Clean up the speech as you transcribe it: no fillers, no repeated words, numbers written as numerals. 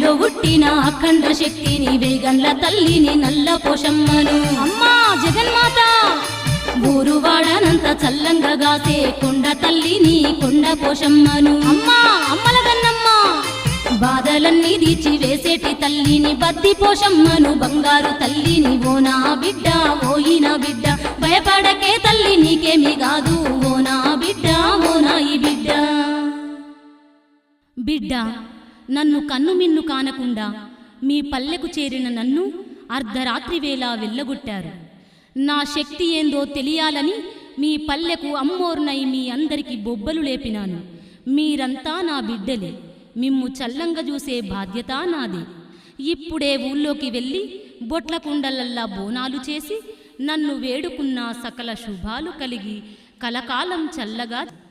ఒడిలో పుట్టిన అఖండ శక్తిని వేగండ్ల తల్లిని నల్ల పోషమ్మను అమ్మా జగన్మాత ఊరువాడనంత చల్లంగా గాసే కొండ తల్లిని కొండ పోషమ్మను అమ్మా అమ్మల గన్నమ్మ బాధలన్నీ తీర్చి వేసేటి తల్లిని బద్ది పోషమ్మను బంగారు తల్లిని ఓ నా బిడ్డ ఓయిన బిడ్డ భయపడకే తల్లి నీకేమి కాదు ఓ నా బిడ్డ ఓ నాయి బిడ్డ బిడ్డ నన్ను కన్ను మిన్ను కానకుండా మీ పల్లెకు చేరిన నన్ను అర్ధరాత్రి వేళ వెళ్ళగొట్టారు. నా శక్తి ఏందో తెలియాలని మీ పల్లెకు అమ్మోర్నై మీ అందరికీ బొబ్బలు లేపినాను. మీరంతా నా బిడ్డలే, మిమ్ము చల్లంగా చూసే బాధ్యత నాదే. ఇప్పుడే ఊళ్ళోకి వెళ్ళి బొట్ల కుండలల్లా బోనాలు చేసి నన్ను వేడుకున్న సకల శుభాలు కలిగి కలకాలం చల్లగా